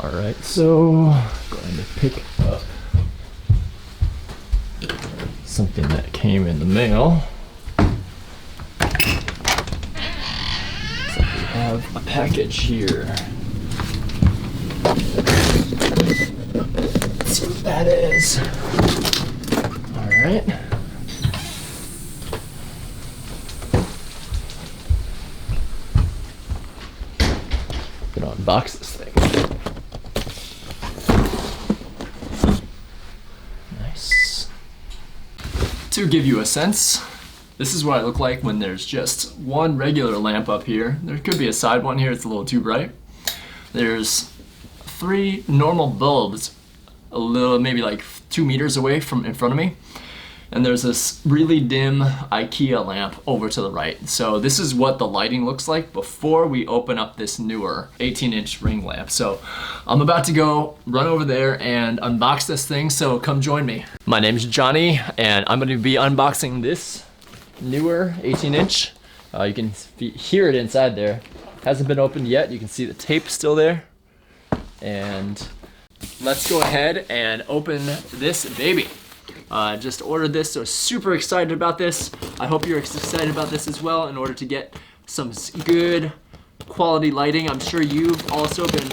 All right, so going to pick up something that came in the mail. So we have a package here. Let's see what that is. All right. Gonna unbox this thing. Nice. To give you a sense, this is what I look like when there's just one regular lamp up here. There could be a side one here, it's a little too bright. There's 3 normal bulbs, a little, maybe like 2 meters away from in front of me. And there's this really dim IKEA lamp over to the right. So this is what the lighting looks like before we open up this Neewer 18-inch ring lamp. So I'm about to go run over there and unbox this thing, so come join me. My name's Johnny, and I'm gonna be unboxing this Neewer 18-inch. You can hear it inside there. Hasn't been opened yet. You can see the tape still there. And let's go ahead and open this baby. Just ordered this, so super excited about this. I hope you're excited about this as well in order to get some good quality lighting. I'm sure you've also been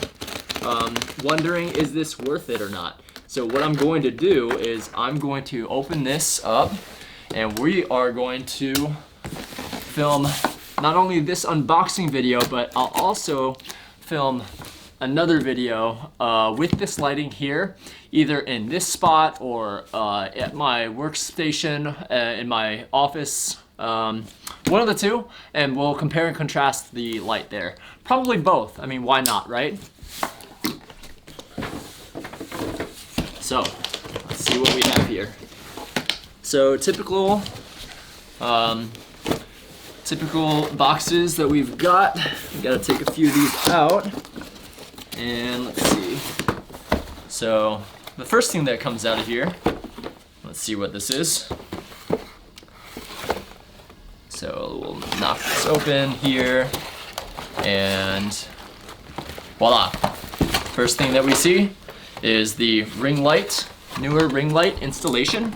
wondering, is this worth it or not? So what I'm going to do is I'm going to open this up and we are going to film not only this unboxing video, but I'll also film another video with this lighting here, either in this spot or at my workstation in my office, one of the two, and we'll compare and contrast the light there. Probably both. I mean, why not, right? So let's see what we have here. So typical boxes that we've got. We gotta take a few of these out. And let's see. So the first thing that comes out of here, let's see what this is. So we'll knock this open here, and voila. First thing that we see is the ring light, Neewer ring light installation.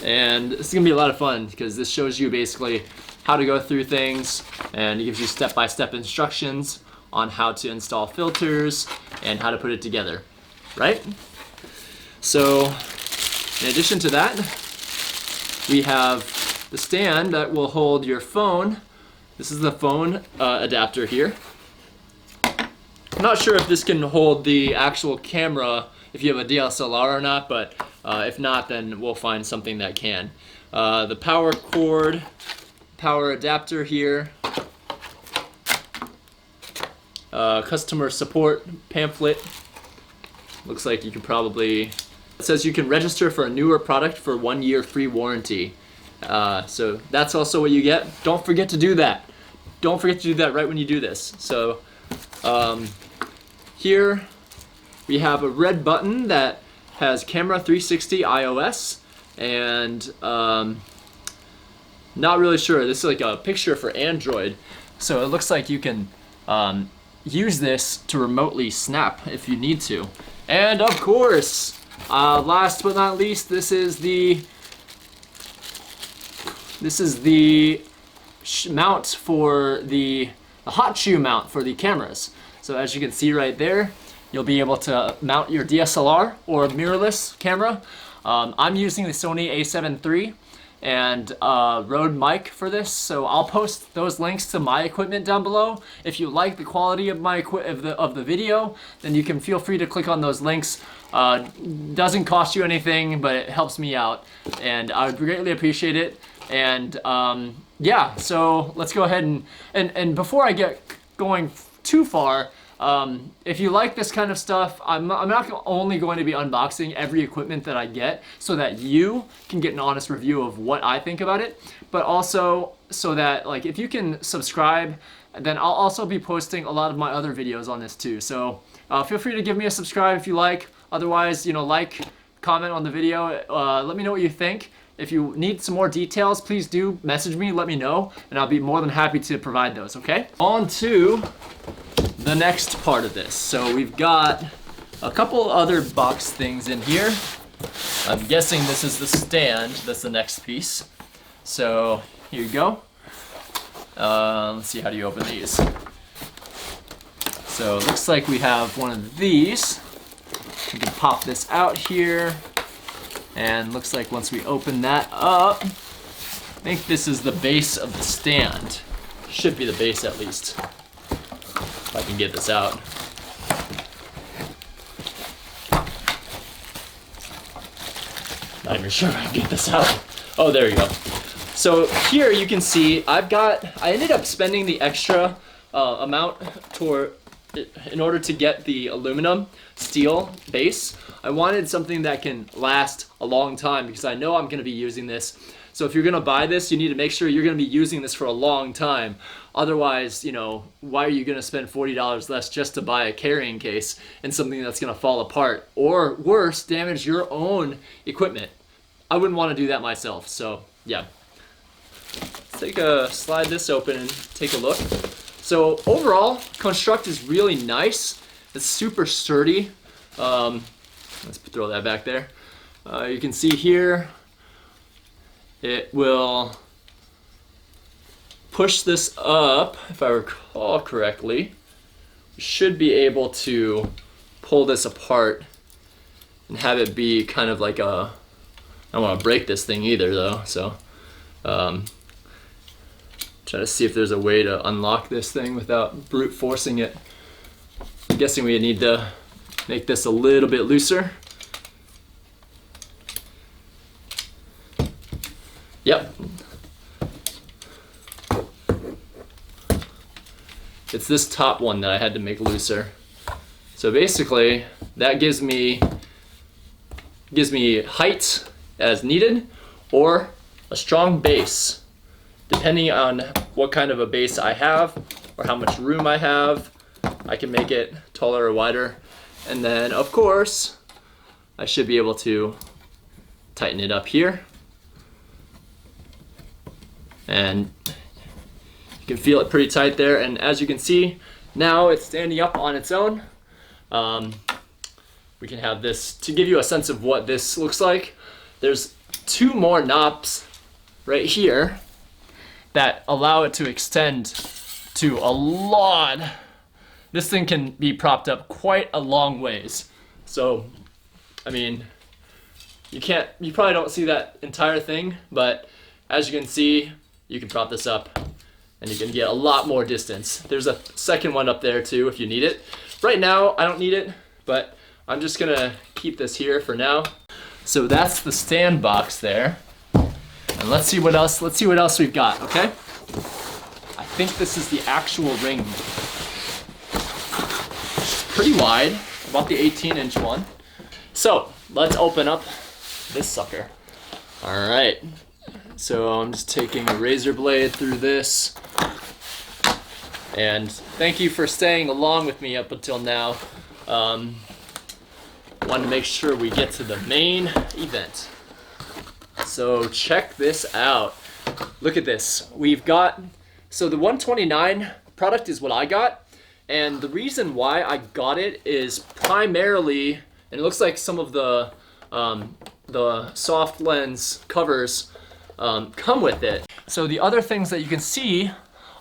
And this is gonna be a lot of fun because this shows you basically how to go through things, and it gives you step-by-step instructions on how to install filters and how to put it together, right? So in addition to that, we have the stand that will hold your phone. This is the phone adapter here. I'm not sure if this can hold the actual camera if you have a DSLR or not, but if not, then we'll find something that can. The power cord, power adapter here, customer support pamphlet. Looks like you can probably, it says you can register for a Neewer product for 1 year free warranty. So that's also what you get. Don't forget to do that. Don't forget to do that right when you do this. So here we have a red button that has camera 360 iOS, and not really sure. This is like a picture for Android. So it looks like you can use this to remotely snap if you need to. And of course, last but not least, this is the mount for the hot shoe mount for the cameras. So as you can see right there, you'll be able to mount your DSLR or mirrorless camera. I'm using the Sony a7 III and Rode mic for this, so I'll post those links to my equipment down below. If you like the quality of my of the video, then you can feel free to click on those links. Doesn't cost you anything, but it helps me out, and I would greatly appreciate it. And yeah, so let's go ahead and before I get going too far, if you like this kind of stuff, I'm not only going to be unboxing every equipment that I get so that you can get an honest review of what I think about it, but also so that, like, if you can subscribe, then I'll also be posting a lot of my other videos on this too. So feel free to give me a subscribe if you like. Otherwise, you know, like, comment on the video, let me know what you think. If you need some more details, please do message me, let me know, and I'll be more than happy to provide those, okay? On to the next part of this. So we've got a couple other box things in here. I'm guessing this is the stand. That's the next piece. So here you go. Let's see, how do you open these? So it looks like we have one of these. We can pop this out here. And looks like once we open that up, I think this is the base of the stand. Should be the base at least. If I can get this out. Not even sure if I can get this out. Oh, there you go. So here you can see I ended up spending the extra amount in order to get the aluminum steel base. I wanted something that can last a long time because I know I'm going to be using this. So if you're going to buy this, you need to make sure you're going to be using this for a long time. Otherwise, you know, why are you going to spend $40 less just to buy a carrying case and something that's going to fall apart or worse, damage your own equipment? I wouldn't want to do that myself. So yeah, slide this open and take a look. So overall, construct is really nice. It's super sturdy. Let's throw that back there. You can see here, it will push this up, if I recall correctly. We should be able to pull this apart and have it be kind of like a, I don't want to break this thing either though, so try to see if there's a way to unlock this thing without brute forcing it. I'm guessing we need to make this a little bit looser. Yep. It's this top one that I had to make looser. So basically, that gives me height as needed or a strong base. Depending on what kind of a base I have or how much room I have, I can make it taller or wider. And then of course, I should be able to tighten it up here. And you can feel it pretty tight there. And as you can see, now it's standing up on its own. We can have this to give you a sense of what this looks like. There's two more knobs right here that allow it to extend to a lot. This thing can be propped up quite a long ways. So, I mean, you probably don't see that entire thing, but as you can see, you can prop this up and you can get a lot more distance. There's a second one up there too if you need it. Right now, I don't need it, but I'm just gonna keep this here for now. So that's the stand box there. And let's see what else we've got, okay? I think this is the actual ring. It's pretty wide, about the 18-inch one. So let's open up this sucker. All right, so I'm just taking a razor blade through this. And thank you for staying along with me up until now. Wanted to make sure we get to the main event. So check this out. Look at this. We've got, so the 129 product is what I got. And the reason why I got it is primarily, and it looks like some of the soft lens covers come with it. So the other things that you can see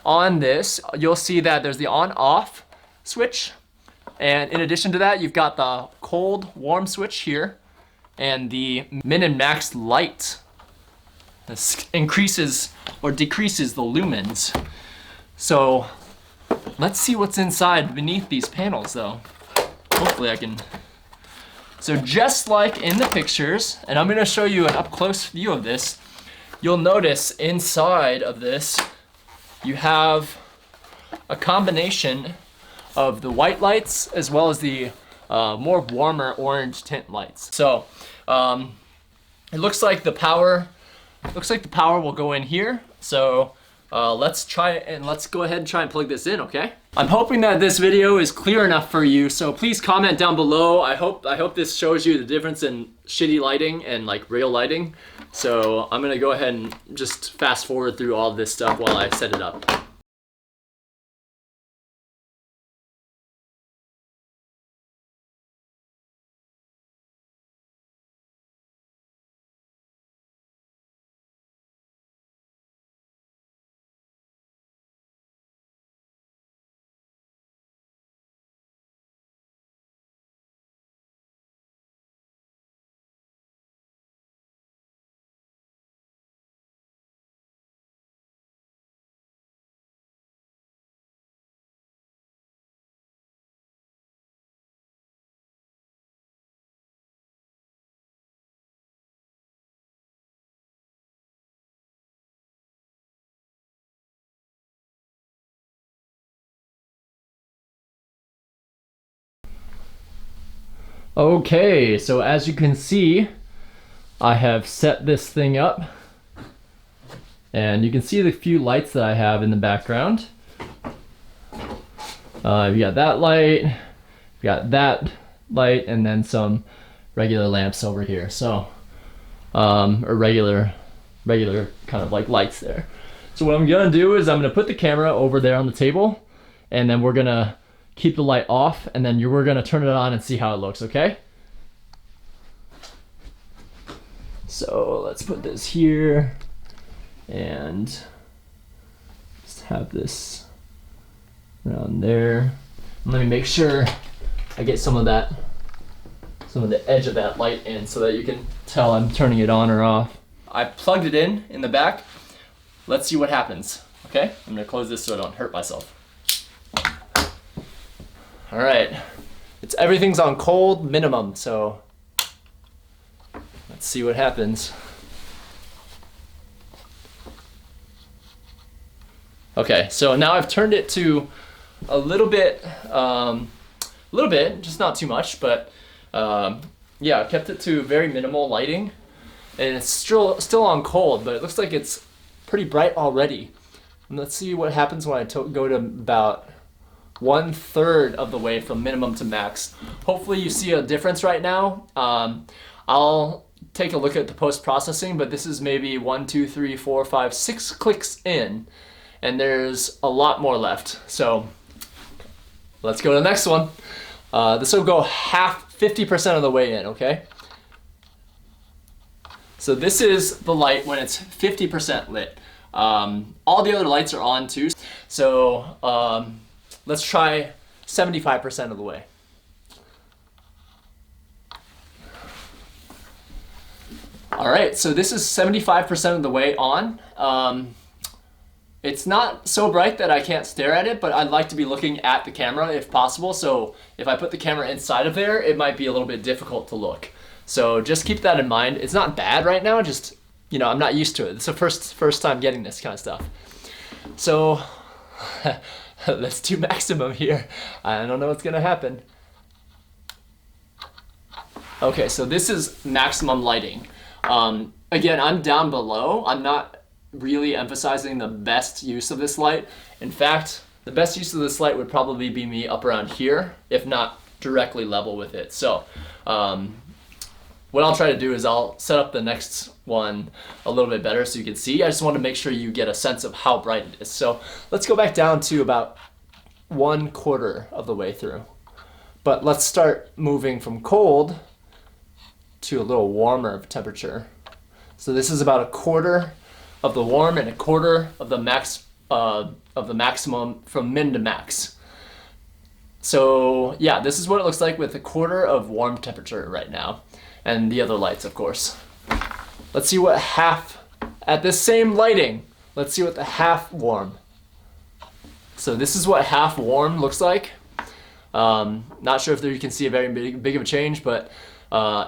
on this, you'll see that there's the on-off switch. And in addition to that, you've got the cold warm switch here and the min and max light. This increases or decreases the lumens. So let's see what's inside beneath these panels though. Hopefully I can. So just like in the pictures, and I'm gonna show you an up close view of this, you'll notice inside of this, you have a combination of the white lights as well as the more warmer orange tint lights. So it looks like the power will go in here. So let's go ahead and try and plug this in, okay? I'm hoping that this video is clear enough for you, so please comment down below. I hope this shows you the difference in shitty lighting and like real lighting. So I'm gonna go ahead and just fast forward through all this stuff while I set it up. Okay, so as you can see, I have set this thing up, and you can see the few lights that I have in the background. You got that light, you got that light, and then some regular lamps over here. So, or regular kind of like lights there. So what I'm gonna do is I'm gonna put the camera over there on the table, and then we're gonna keep the light off, and then we're gonna turn it on and see how it looks, okay? So let's put this here, and just have this around there. Let me make sure I get some of the edge of that light in so that you can tell I'm turning it on or off. I plugged it in the back. Let's see what happens, okay? I'm gonna close this so I don't hurt myself. All right, everything's on cold minimum, so let's see what happens. Okay, so now I've turned it to a little bit, just not too much, but yeah, I kept it to very minimal lighting, and it's still on cold, but it looks like it's pretty bright already. And let's see what happens when I go to about 1/3 of the way from minimum to max. Hopefully you see a difference right now. I'll take a look at the post-processing, but this is maybe 1, 2, 3, 4, 5, 6 clicks in, and there's a lot more left. So let's go to the next one. This will go 50% of the way in, okay? So this is the light when it's 50% lit. All the other lights are on too. So let's try 75% of the way. All right, so this is 75% of the way on. It's not so bright that I can't stare at it, but I'd like to be looking at the camera if possible. So if I put the camera inside of there, it might be a little bit difficult to look. So just keep that in mind. It's not bad right now, just, you know, I'm not used to it. It's the first time getting this kind of stuff. So let's do maximum here. I don't know what's gonna happen. Okay, so this is maximum lighting. Again, I'm down below. I'm not really emphasizing the best use of this light. In fact, the best use of this light would probably be me up around here, if not directly level with it. So what I'll try to do is I'll set up the next one a little bit better so you can see. I just want to make sure you get a sense of how bright it is. So let's go back down to about 1/4 of the way through. But let's start moving from cold to a little warmer temperature. So this is about 1/4 of the warm and 1/4 of the maximum from min to max. So yeah, this is what it looks like with 1/4 of warm temperature right now, and the other lights, of course. Let's see what half, at this same lighting, let's see what the half warm. So this is what half warm looks like. Not sure if you can see a very big of a change, but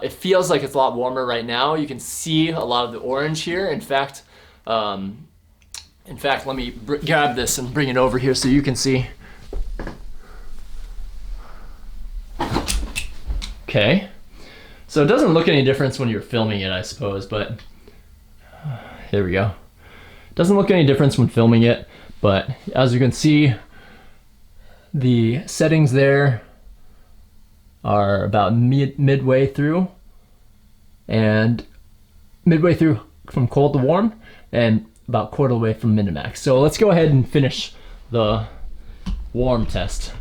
it feels like it's a lot warmer right now. You can see a lot of the orange here. In fact, let me grab this and bring it over here so you can see. Okay, so it doesn't look any difference when you're filming it, I suppose, but here we go. It doesn't look any difference when filming it, but as you can see, the settings there are about midway through, and midway through from cold to warm, and about 1/4 away from min to max. So let's go ahead and finish the warm test.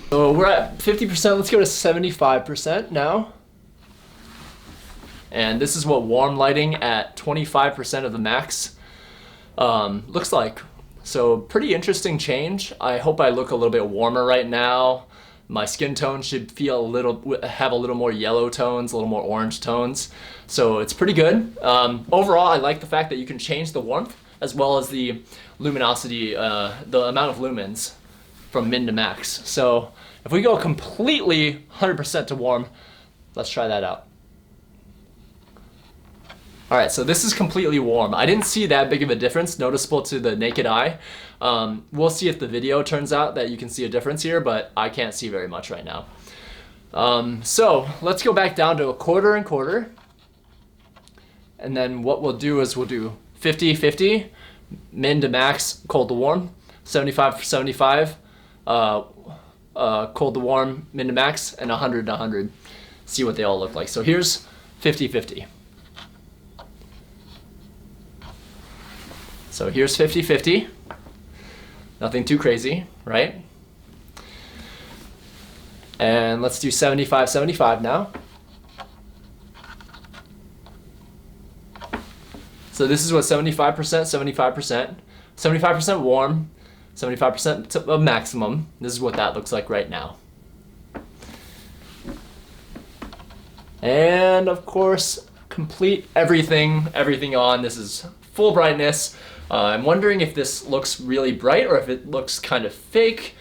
So we're at 50%, let's go to 75% now. And this is what warm lighting at 25% of the max looks like. So pretty interesting change. I hope I look a little bit warmer right now. My skin tone should have a little more yellow tones, a little more orange tones. So it's pretty good. Overall, I like the fact that you can change the warmth as well as the luminosity, the amount of lumens from min to max. So if we go completely 100% to warm, let's try that out. All right, so this is completely warm. I didn't see that big of a difference noticeable to the naked eye. We'll see if the video turns out that you can see a difference here, but I can't see very much right now. So let's go back down to a quarter and quarter. And then what we'll do is we'll do 50-50, min to max, cold to warm, 75-75, cold to warm, min to max, and 100 to 100. See what they all look like. So here's 50-50. So here's 50-50. Nothing too crazy, right? And let's do 75-75 now. So this is what 75%, 75%, 75% warm, 75% of maximum. This is what that looks like right now. And of course, complete everything on. This is full brightness. I'm wondering if this looks really bright or if it looks kind of fake.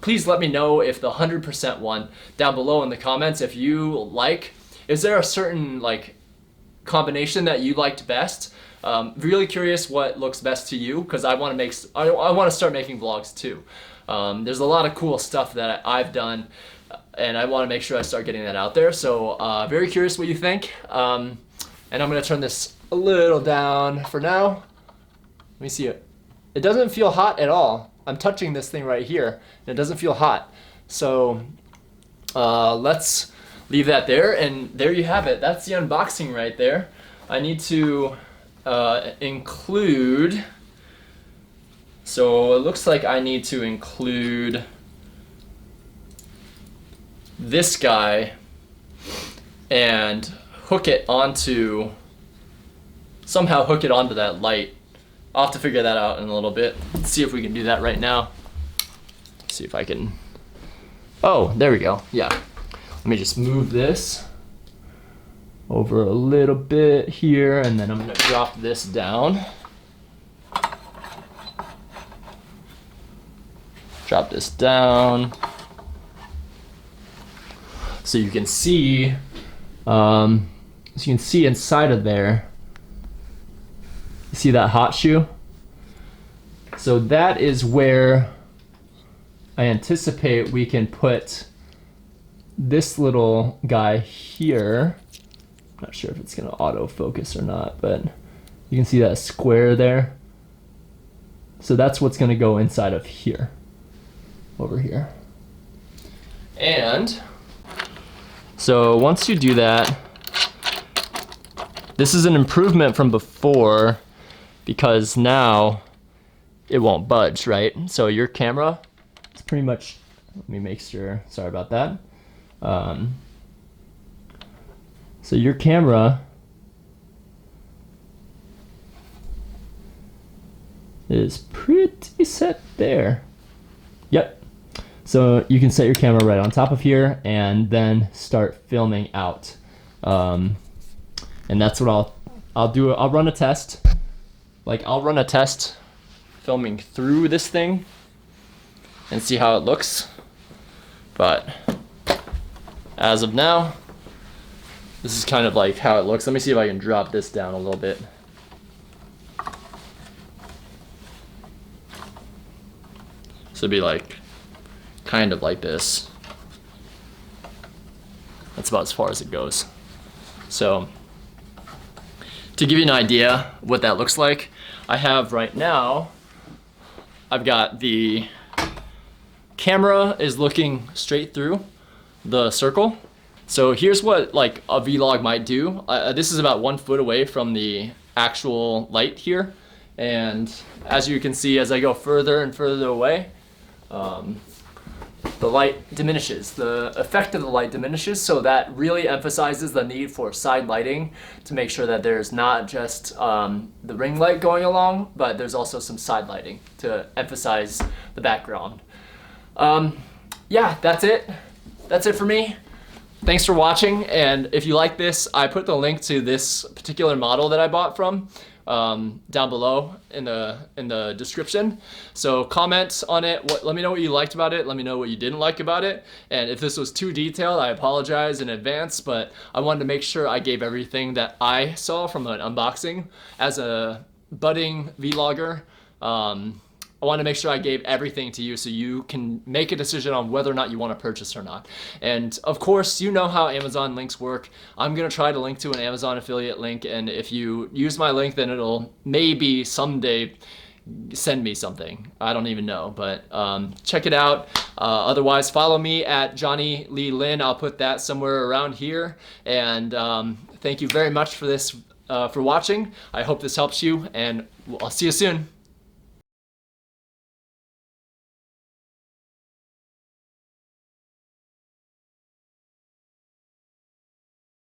Please let me know if the 100% one down below in the comments if you like. Is there a certain like combination that you liked best? Really curious what looks best to you, because I want to start making vlogs too. There's a lot of cool stuff that I've done, and I want to make sure I start getting that out there. So very curious what you think. And I'm gonna turn this a little down for now. Let me see it. It doesn't feel hot at all. I'm touching this thing right here, and it doesn't feel hot. So let's leave that there, and there you have it. That's the unboxing right there. I need to include, so it looks like I need to include this guy and somehow hook it onto that light. I'll have to figure that out in a little bit. Let's see if we can do that right now. See if I can, oh, there we go, yeah. Let me just move this over a little bit here, and then I'm gonna drop this down. Drop this down. So you can see, inside of there, you see that hot shoe? So that is where I anticipate we can put this little guy here. Not sure if it's gonna autofocus or not, but you can see that square there. So that's what's gonna go inside of here, over here. And so once you do that, this is an improvement from before because now it won't budge, right? So your camera is pretty much, let me make sure, sorry about that. So your camera is pretty set there. Yep. So you can set your camera right on top of here and then start filming out. And that's what I'll do. I'll run a test. I'll run a test filming through this thing and see how it looks. But as of now, this is kind of like how it looks. Let me see if I can drop this down a little bit. So it'd be like, kind of like this. That's about as far as it goes. So to give you an idea what that looks like, I have right now, I've got the camera is looking straight through the circle. So here's what like a vlog might do. This is about 1 foot away from the actual light here. And as you can see, as I go further and further away, the light diminishes. The effect of the light diminishes, so that really emphasizes the need for side lighting to make sure that there's not just the ring light going along, but there's also some side lighting to emphasize the background. Yeah, that's it. That's it for me. Thanks for watching, and if you like this, I put the link to this particular model that I bought from down below in the description. So comment on it. Let me know what you liked about it. Let me know what you didn't like about it. And if this was too detailed, I apologize in advance, but I wanted to make sure I gave everything that I saw from an unboxing as a budding vlogger. I want to make sure I gave everything to you so you can make a decision on whether or not you want to purchase or not. And of course, you know how Amazon links work. I'm going to try to link to an Amazon affiliate link, and if you use my link, then it'll maybe someday send me something. I don't even know, but check it out. Otherwise, follow me at Jonny Lin. I'll put that somewhere around here. And thank you very much for this, for watching. I hope this helps you, and I'll see you soon.